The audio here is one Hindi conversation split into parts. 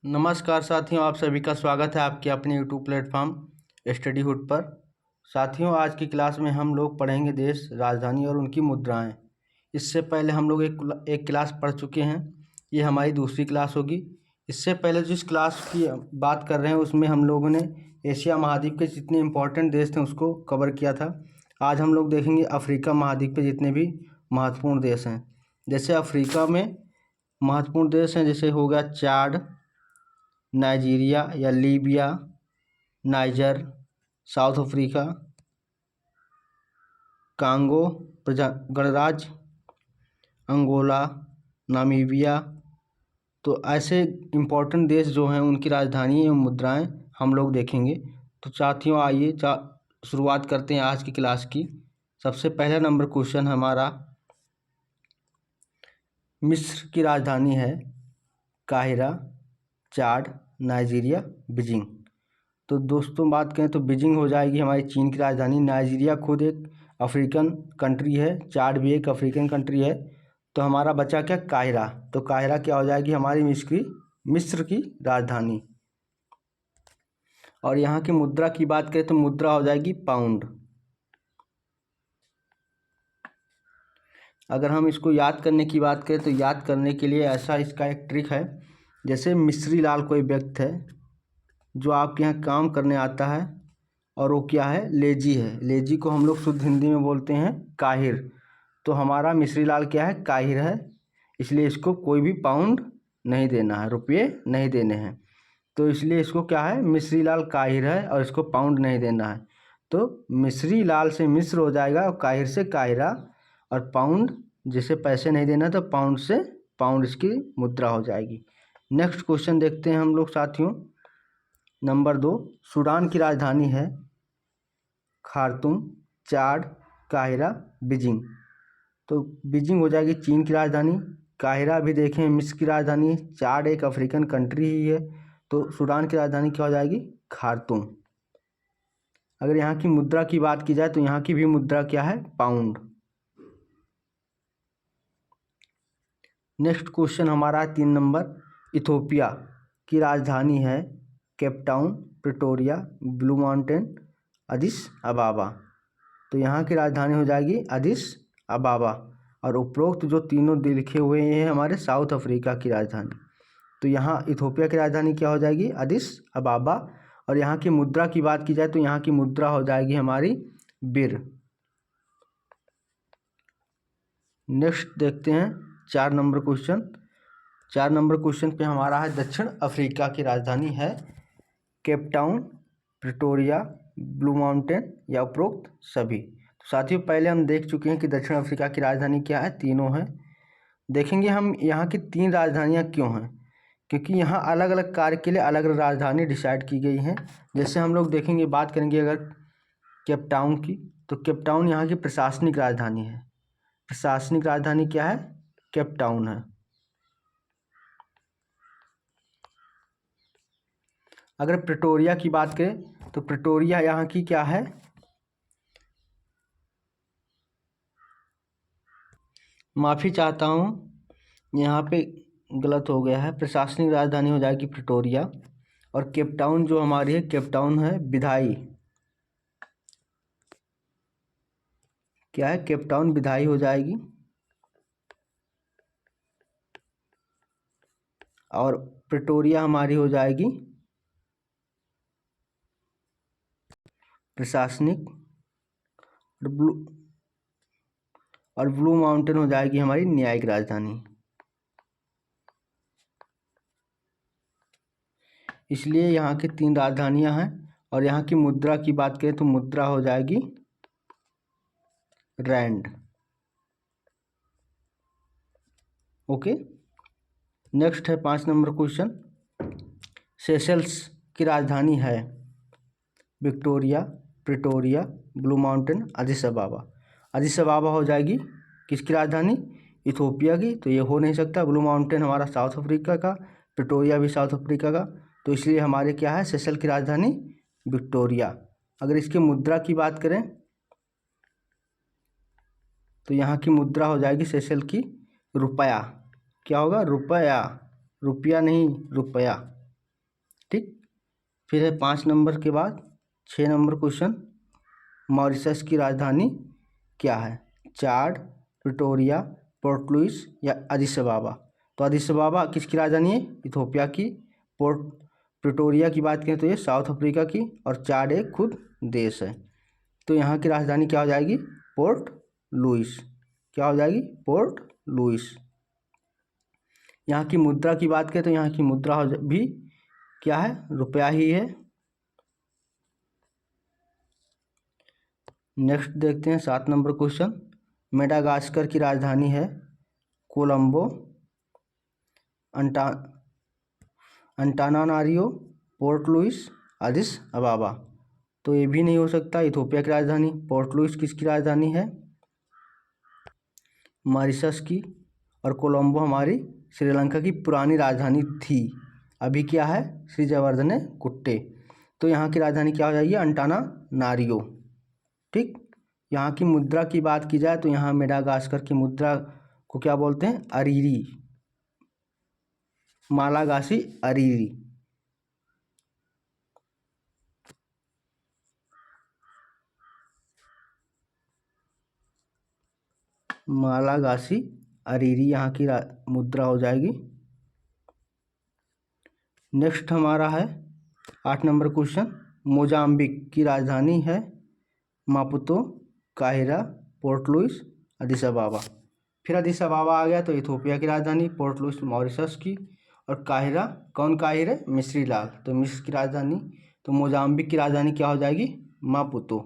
नमस्कार साथियों, आप सभी का स्वागत है आपके अपने यूट्यूब प्लेटफॉर्म स्टडी हुड पर। साथियों, आज की क्लास में हम लोग पढ़ेंगे देश, राजधानी और उनकी मुद्राएं। इससे पहले हम लोग एक क्लास पढ़ चुके हैं। ये हमारी दूसरी क्लास होगी। इससे पहले जिस क्लास की बात कर रहे हैं उसमें हम लोगों ने एशिया महाद्वीप के जितने इम्पोर्टेंट देश थे उसको कवर किया था। आज हम लोग देखेंगे अफ्रीका महाद्वीप के जितने भी महत्वपूर्ण देश हैं। जैसे अफ्रीका में महत्वपूर्ण देश हैं, जैसे हो गया चाड, नाइजीरिया या Libya, niger, south Africa, Congo गणराज्य, अंगोला, नामीबिया। तो ऐसे इम्पोर्टेंट देश जो हैं उनकी राजधानी एवं मुद्राएं हम लोग देखेंगे। तो साथियों, आइए शुरुआत करते हैं आज की क्लास की। सबसे पहला नंबर क्वेश्चन हमारा, मिस्र की राजधानी है काहिरा, चाड, नाइजीरिया, बीजिंग। तो दोस्तों बात करें तो बीजिंग हो जाएगी हमारी चीन की राजधानी। नाइजीरिया खुद एक अफ्रीकन कंट्री है, चाड भी एक अफ्रीकन कंट्री है। तो हमारा बचा क्या, काहिरा। तो काहिरा क्या हो जाएगी, हमारी मिस्र की राजधानी। और यहाँ की मुद्रा की बात करें तो मुद्रा हो जाएगी पाउंड। अगर हम इसको याद करने की बात करें तो याद करने के लिए ऐसा इसका एक ट्रिक है। जैसे मिस्री लाल कोई व्यक्ति है जो आपके यहाँ काम करने आता है और वो क्या है, लेजी है। लेजी को हम लोग शुद्ध हिंदी में बोलते हैं काहिर। तो हमारा मिस्री लाल क्या है, काहिर है। इसलिए इसको कोई भी पाउंड नहीं देना है, रुपये नहीं देने हैं। तो इसलिए इसको क्या है, मिस्री लाल काहिर है और इसको पाउंड नहीं देना है। तो मिस्री लाल से मिस्र हो जाएगा और काहिर से काहिरा, और पाउंड जिसे पैसे नहीं देना तो पाउंड से पाउंड इसकी मुद्रा हो जाएगी। नेक्स्ट क्वेश्चन देखते हैं हम लोग साथियों। नंबर 2, सूडान की राजधानी है खार्तूम, चाड, काहिरा, बीजिंग। तो बीजिंग हो जाएगी चीन की राजधानी। काहिरा भी देखें मिस्र की राजधानी, चाड एक अफ्रीकन कंट्री ही है। तो सूडान की राजधानी क्या हो जाएगी, खार्तूम। अगर यहाँ की मुद्रा की बात की जाए तो यहाँ की भी मुद्रा क्या है, पाउंड। नेक्स्ट क्वेश्चन हमारा 3 नंबर, इथोपिया की राजधानी है Cape Town, Pretoria, blue mountain, Addis Ababa. तो यहाँ की राजधानी हो जाएगी अदिस अबाबा। और उपरोक्त जो तीनों लिखे हुए हैं हमारे साउथ अफ्रीका की राजधानी। तो यहाँ इथोपिया की राजधानी क्या हो जाएगी, अदिस अबाबा। और यहाँ की मुद्रा की बात की जाए तो यहाँ की मुद्रा हो जाएगी हमारी बिर। नेक्स्ट देखते हैं 4 नंबर क्वेश्चन। 4 नंबर क्वेश्चन पे हमारा है दक्षिण अफ्रीका की राजधानी है केपटाउन, प्रिटोरिया, ब्लू माउंटेन या उपरोक्त सभी। तो साथियों पहले हम देख चुके हैं कि दक्षिण अफ्रीका की राजधानी क्या है, तीनों हैं। देखेंगे हम यहाँ की 3 राजधानियाँ क्यों हैं, क्योंकि यहाँ अलग अलग कार्य के लिए अलग अलग राजधानी डिसाइड की गई हैं। जैसे हम लोग देखेंगे, बात करेंगे अगर केपटाउन की, तो केपटाउन यहाँ की प्रशासनिक राजधानी है। प्रशासनिक राजधानी क्या है, केपटाउन है। अगर प्रिटोरिया की बात करें तो प्रिटोरिया यहाँ की क्या है, माफ़ी चाहता हूँ यहाँ पे गलत हो गया है, प्रशासनिक राजधानी हो जाएगी प्रिटोरिया। और केपटाउन जो हमारी है, केपटाउन है विधायी, क्या है, केपटाउन विधायी हो जाएगी। और प्रिटोरिया हमारी हो जाएगी प्रशासनिक। और ब्लू माउंटेन हो जाएगी हमारी न्यायिक राजधानी। इसलिए यहाँ की 3 राजधानियाँ हैं। और यहाँ की मुद्रा की बात करें तो मुद्रा हो जाएगी रैंड। ओके। नेक्स्ट है 5 नंबर क्वेश्चन, सेशल्स की राजधानी है Victoria, Pretoria, blue mountain, Addis अबाबा। Addis अबाबा हो जाएगी किसकी राजधानी, इथोपिया की। तो ये हो नहीं सकता। ब्लू माउंटेन हमारा साउथ अफ्रीका का, प्रिटोरिया भी साउथ अफ्रीका का। तो इसलिए हमारे क्या है, सेशल की राजधानी विक्टोरिया। अगर इसकी मुद्रा की बात करें तो यहाँ की मुद्रा हो जाएगी सेशल की रुपया। क्या होगा, रुपया, रुपया नहीं रुपया। ठीक। फिर है 5 नंबर के बाद 6 नंबर क्वेश्चन, मॉरिशस की राजधानी क्या है? चाड, प्रिटोरिया, पोर्ट लुइस या अदिस अबाबा? तो अदिस अबाबा किसकी राजधानी है? इथोपिया की। पोर्ट प्रिटोरिया की बात करें तो ये साउथ अफ्रीका की, और चाड एक खुद देश है। तो यहाँ की राजधानी क्या हो जाएगी? Port Louis. क्या हो जाएगी? Port Louis. यहाँ की मुद्रा की बात करें तो यहाँ की मुद्रा भी क्या है? रुपया ही है। नेक्स्ट देखते हैं 7 नंबर क्वेश्चन, मेडागास्कर की राजधानी है Colombo, Antananarivo, Port Louis, Addis Ababa? तो ये भी नहीं हो सकता। इथोपिया की राजधानी पोर्ट लुइस किसकी राजधानी है? मॉरिशस की। और कोलंबो हमारी श्रीलंका की पुरानी राजधानी थी, अभी क्या है? श्री जयवर्धने कुट्टे। तो यहाँ की राजधानी क्या हो जाएगी? अंटानारियो। ठीक। यहाँ की मुद्रा की बात की जाए तो यहाँ मेडागास्कर की मुद्रा को क्या बोलते हैं? अरीरी, मालागासी अरीरी। मालागासी अरीरी यहाँ की मुद्रा हो जाएगी। नेक्स्ट हमारा है 8 नंबर क्वेश्चन, मोजाम्बिक की राजधानी है मापुतो, काहिरा, पोर्ट लुइस, अदिस अबाबा? फिर अदिस अबाबा आ गया तो इथोपिया की राजधानी, पोर्ट लुइस मॉरिशस की, और काहिरा कौन काहिर है? मिस्री लाल, तो मिस्र की राजधानी। तो मोजाम्बिक की राजधानी क्या हो जाएगी? मापुतो।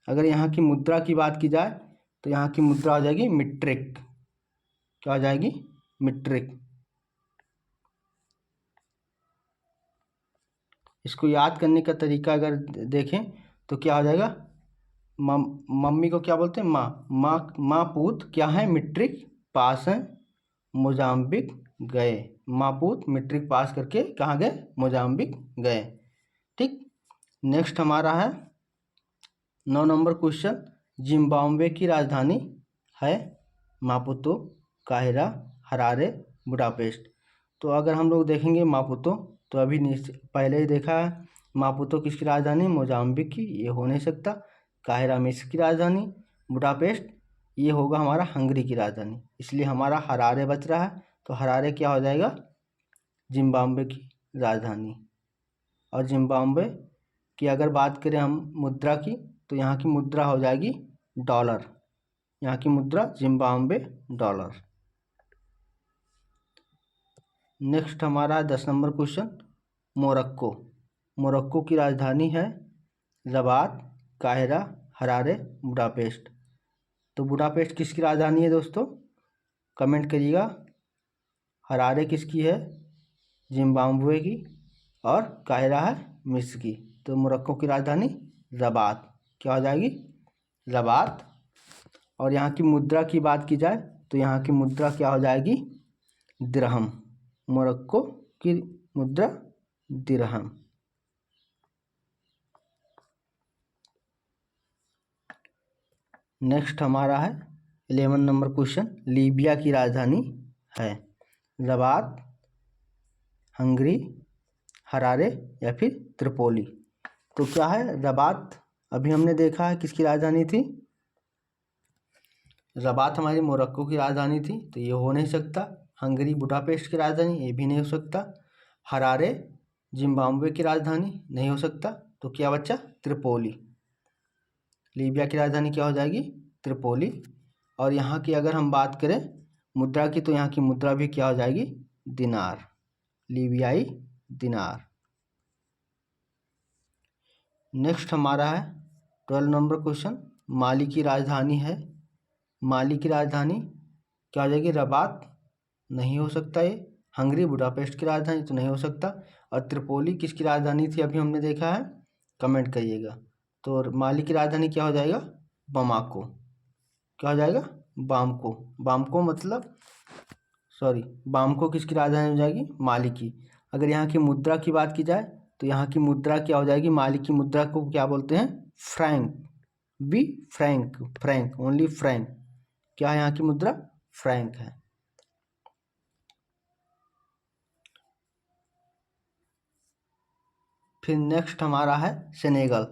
अगर यहाँ की मुद्रा की बात की जाए तो यहाँ की मुद्रा हो जाएगी मीट्रिक। क्या हो जाएगी? मीट्रिक। इसको याद करने का तरीका अगर देखें तो क्या हो जाएगा? मम्मी को क्या बोलते हैं? माँ पूत क्या है? मीट्रिक पास है, मोजाम्बिक गए। मापूत मीट्रिक पास करके कहाँ गए? मोजाम्बिक गए। ठीक। नेक्स्ट हमारा है 9 नंबर क्वेश्चन, जिम्बाब्वे की राजधानी है मापुतो, काहिरा, हरारे, बुडापेस्ट? तो अगर हम लोग देखेंगे मापुतो तो अभी पहले ही देखा है, मापुतो किसकी राजधानी? मोजाम्बिक की, ये हो नहीं सकता। काहिरा मिस्र की राजधानी, बुडापेस्ट ये होगा हमारा हंगरी की राजधानी, इसलिए हमारा हरारे बच रहा है। तो हरारे क्या हो जाएगा? जिम्बाब्वे की राजधानी। और जिम्बाब्वे की अगर बात करें हम मुद्रा की तो यहाँ की मुद्रा हो जाएगी डॉलर। यहाँ की मुद्रा जिम्बाब्वे डॉलर। नेक्स्ट हमारा 10 नंबर क्वेश्चन, मोरक्को। मोरक्को की राजधानी है रबात, काहिरा, हरारे, बुडापेस्ट? तो बुडापेस्ट किसकी राजधानी है दोस्तों? कमेंट करिएगा। हरारे किसकी है? जिम्बाब्वे की। और काहिरा है मिस्र की। तो मोरक्को की राजधानी रबात। क्या हो जाएगी? रबात। और यहाँ की मुद्रा की बात की जाए तो यहाँ की मुद्रा क्या हो जाएगी? दिरहम। मोरक्को की मुद्रा दिरहम। नेक्स्ट हमारा है 11 नंबर क्वेश्चन, लीबिया की राजधानी है रबात, हंगरी, हरारे या फिर त्रिपोली? तो क्या है? रबात अभी हमने देखा है किसकी राजधानी थी? रबात हमारी मोरक्को की राजधानी थी, तो ये हो नहीं सकता। हंगरी बुडापेस्ट की राजधानी, ये भी नहीं हो सकता। हरारे जिम्बाब्वे की राजधानी, नहीं हो सकता। तो क्या बच्चा? त्रिपोली। लीबिया की राजधानी क्या हो जाएगी? त्रिपोली। और यहाँ की अगर हम बात करें मुद्रा की तो यहाँ की मुद्रा भी क्या हो जाएगी? दिनार, लीबियाई दिनार। नेक्स्ट हमारा है 12 नंबर क्वेश्चन, माली की राजधानी है, माली की राजधानी क्या हो जाएगी? रबात, नहीं हो सकता ये। हंगरी बुडापेस्ट की राजधानी, तो नहीं हो सकता। और त्रिपोली किसकी राजधानी थी अभी हमने देखा है? कमेंट करिएगा। तो माली की राजधानी क्या हो जाएगा? बमाको। क्या हो जाएगा? बामको। बामको मतलब बामको किसकी राजधानी हो जाएगी? माली की। अगर यहाँ की मुद्रा की बात की जाए तो यहाँ की मुद्रा क्या हो जाएगी? माली की मुद्रा को क्या बोलते हैं? Frank. Be frank, Frank only Frank. क्या है यहाँ की मुद्रा? फ्रैंक है। फिर नेक्स्ट हमारा है सेनेगल।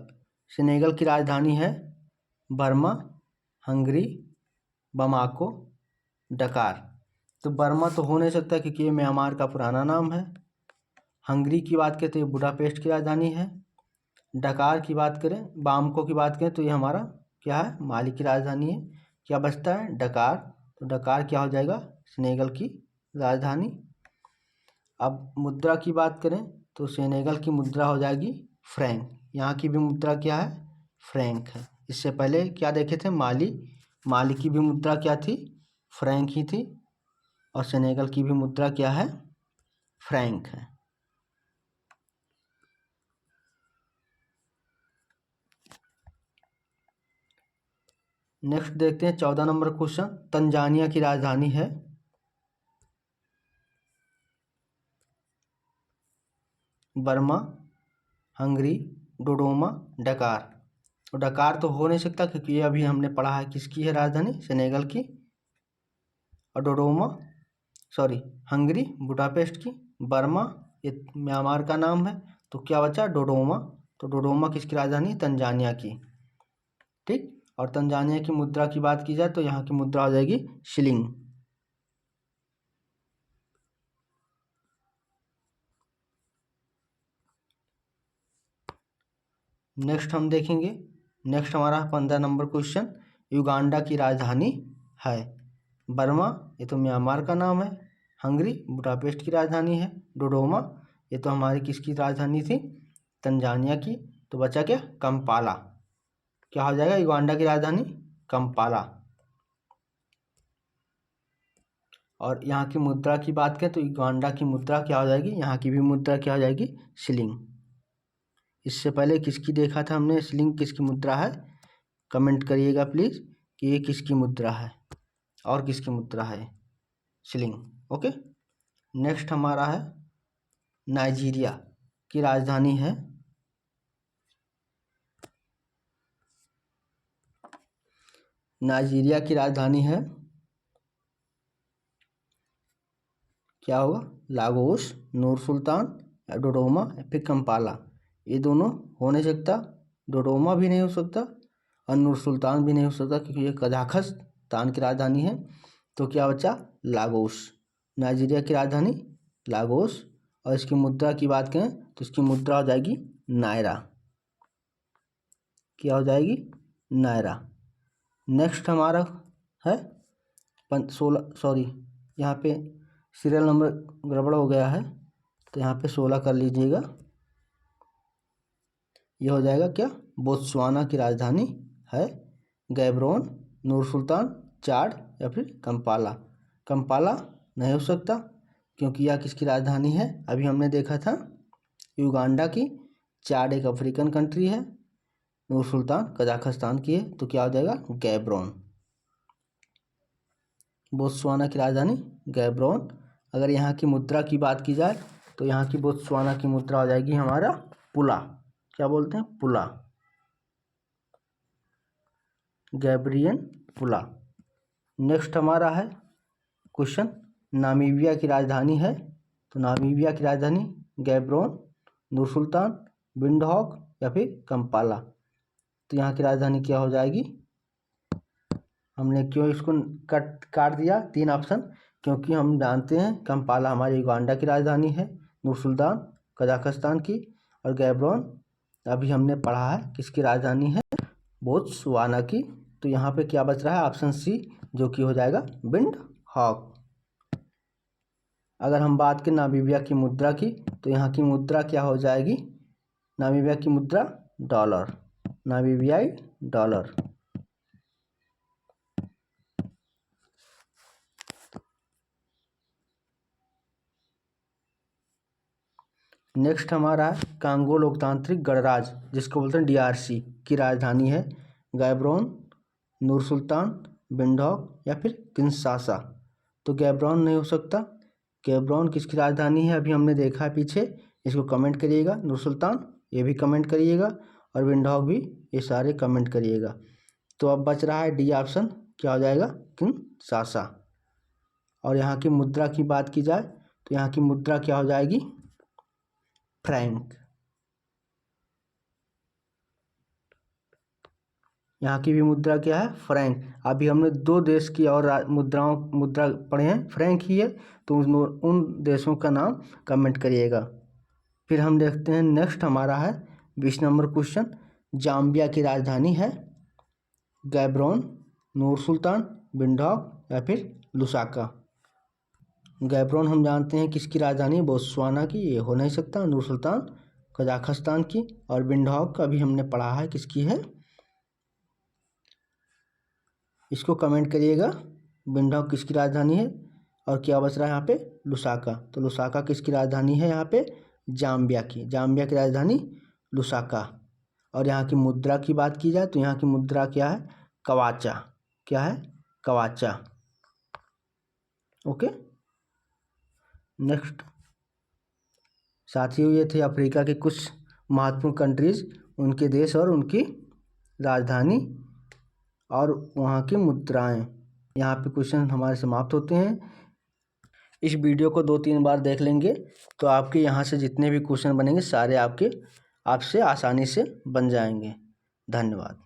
सेनेगल की राजधानी है बर्मा, हंगरी, बमाको, डकार। तो बर्मा तो हो नहीं सकता क्योंकि ये म्यांमार का पुराना नाम है। हंगरी की बात करें तो ये बुडापेस्ट की राजधानी है। डकार की बात करें, बामको की बात करें तो ये हमारा क्या है, माली की राजधानी है। क्या बचता है, डकार। तो डकार क्या हो जाएगा, सेनेगल की राजधानी। अब मुद्रा की बात करें तो सेनेगल की मुद्रा हो जाएगी फ्रैंक। यहाँ की भी मुद्रा क्या है, फ्रैंक है। इससे पहले क्या देखे थे, माली। माली की भी मुद्रा क्या थी, फ्रैंक ही थी। और सेनेगल की भी मुद्रा क्या है, फ्रैंक है। नेक्स्ट देखते हैं 14 नंबर क्वेश्चन। तंजानिया की राजधानी है बर्मा, हंगरी, डोडोमा, डकार। तो डकार तो हो नहीं सकता क्योंकि ये अभी हमने पढ़ा है किसकी है राजधानी, सेनेगल की। और डोडोमा सॉरी हंगरी बुडापेस्ट की। बर्मा ये म्यांमार का नाम है। तो क्या बचा, डोडोमा। तो डोडोमा किसकी राजधानी, तंजानिया की। ठीक। और तंजानिया की मुद्रा की बात की जाए तो यहाँ की मुद्रा हो जाएगी शिलिंग। नेक्स्ट हम देखेंगे, नेक्स्ट हमारा 15 नंबर क्वेश्चन। युगांडा की राजधानी है बर्मा, ये तो म्यांमार का नाम है। हंगरी बुडापेस्ट की राजधानी है। डोडोमा ये तो हमारी किसकी राजधानी थी, तंजानिया की। तो बचा क्या, कंपाला। क्या हो जाएगा, युगांडा की राजधानी कंपाला। और यहाँ की मुद्रा की बात करें तो युगांडा की मुद्रा क्या हो जाएगी, यहाँ की भी मुद्रा क्या हो जाएगी, शिलिंग। इससे पहले किसकी देखा था हमने, शिलिंग किसकी मुद्रा है, कमेंट करिएगा प्लीज़ कि ये किसकी मुद्रा है और किसकी मुद्रा है, शिलिंग। ओके। नेक्स्ट हमारा है नाइजीरिया की राजधानी है नाइजीरिया की राजधानी है क्या होगा, लागोस, नूर सुल्तान, डोडोमा या फिर कंपाला। ये दोनों हो नहीं सकता, डोडोमा भी नहीं हो सकता और नूर सुल्तान भी नहीं हो सकता क्योंकि ये कजाखस्तान की राजधानी है। तो क्या बचा, लागोस। नाइजीरिया की राजधानी लागोस। और इसकी मुद्रा की बात करें तो इसकी मुद्रा हो जाएगी नायरा। क्या हो जाएगी, नायरा। नेक्स्ट हमारा है 16 सॉरी यहाँ पे सीरियल नंबर गड़बड़ हो गया है तो यहाँ पे 16 कर लीजिएगा। ये हो जाएगा क्या, बोत्सवाना की राजधानी है गैब्रोन, नूर सुल्तान, चाड या फिर कंपाला। कंपाला नहीं हो सकता क्योंकि यह किसकी राजधानी है, अभी हमने देखा था युगांडा की। चाड एक अफ्रीकन कंट्री है, नूर सुल्तान कजाकिस्तान की है। तो क्या हो जाएगा, गैब्रोन। बोत्सवाना की राजधानी गैब्रोन। अगर यहाँ की मुद्रा की बात की जाए तो यहाँ की बोत्सवाना की मुद्रा हो जाएगी हमारा पुला। क्या बोलते हैं, पुला, गैब्रियन पुला। नेक्स्ट हमारा है क्वेश्चन, नामीबिया की राजधानी है। तो नामीबिया की राजधानी गैब्रोन, नूर सुल्तान, विंडहॉक या फिर कंपाला। तो यहाँ की राजधानी क्या हो जाएगी, हमने क्यों इसको काट दिया 3 ऑप्शन, क्योंकि हम जानते हैं कंपाला हमारी युगांडा की राजधानी है, नूर सुल्तान कजाकिस्तान की, और गैब्रोन अभी हमने पढ़ा है किसकी राजधानी है, बोत्सवाना की। तो यहाँ पे क्या बच रहा है, ऑप्शन सी, जो कि हो जाएगा विंडहॉक। अगर हम बात करें नामीबिया की मुद्रा की तो यहाँ की मुद्रा क्या हो जाएगी, नामीबिया की मुद्रा डॉलर, नामीबियाई डॉलर। नेक्स्ट हमारा है कांगो लोकतांत्रिक गणराज्य, जिसको बोलते हैं डीआरसी, की राजधानी है गैब्रोन, नूर सुल्तान, विंडहॉक या फिर किंशासा। तो गैब्रोन नहीं हो सकता। गैब्रोन किसकी राजधानी है, अभी हमने देखा है पीछे, इसको कमेंट करिएगा। नूर सुल्तान ये भी कमेंट करिएगा और विंडहॉक भी, ये सारे कमेंट करिएगा। तो अब बच रहा है डी ऑप्शन, क्या हो जाएगा, किंशासा। और यहाँ की मुद्रा की बात की जाए तो यहाँ की मुद्रा क्या हो जाएगी, फ्रैंक। यहाँ की भी मुद्रा क्या है, फ्रैंक। अभी हमने 2 देश की और मुद्रा पढ़े हैं, फ्रैंक ही है, तो उन देशों का नाम कमेंट करिएगा। फिर हम देखते हैं नेक्स्ट हमारा है 20 नंबर क्वेश्चन। जाम्बिया की राजधानी है गैब्रोन, नूर सुल्तान, विंडहोक या फिर लुसाका। गैब्रोन हम जानते हैं किसकी राजधानी है, बोत्सवाना की, ये हो नहीं सकता। नूर सुल्तान कजाकिस्तान की, और विंडहोक का भी हमने पढ़ा है किसकी है, इसको कमेंट करिएगा विंडहोक किसकी राजधानी है। और क्या बच रहा है यहाँ पे, लुसाका। तो लुसाका किसकी राजधानी है यहाँ पे, जाम्बिया की। जाम्बिया की राजधानी लुसाका। और यहाँ की मुद्रा की बात की जाए तो यहाँ की मुद्रा क्या है, कवाचा। क्या है, कवाचा। ओके, नेक्स्ट साथियों ये थे अफ्रीका के कुछ महत्वपूर्ण कंट्रीज, उनके देश और उनकी राजधानी और वहाँ की मुद्राएं। यहाँ पे क्वेश्चन हमारे समाप्त होते हैं। इस वीडियो को 2-3 बार देख लेंगे तो आपके यहाँ से जितने भी क्वेश्चन बनेंगे सारे आपसे आसानी से बन जाएंगे। धन्यवाद।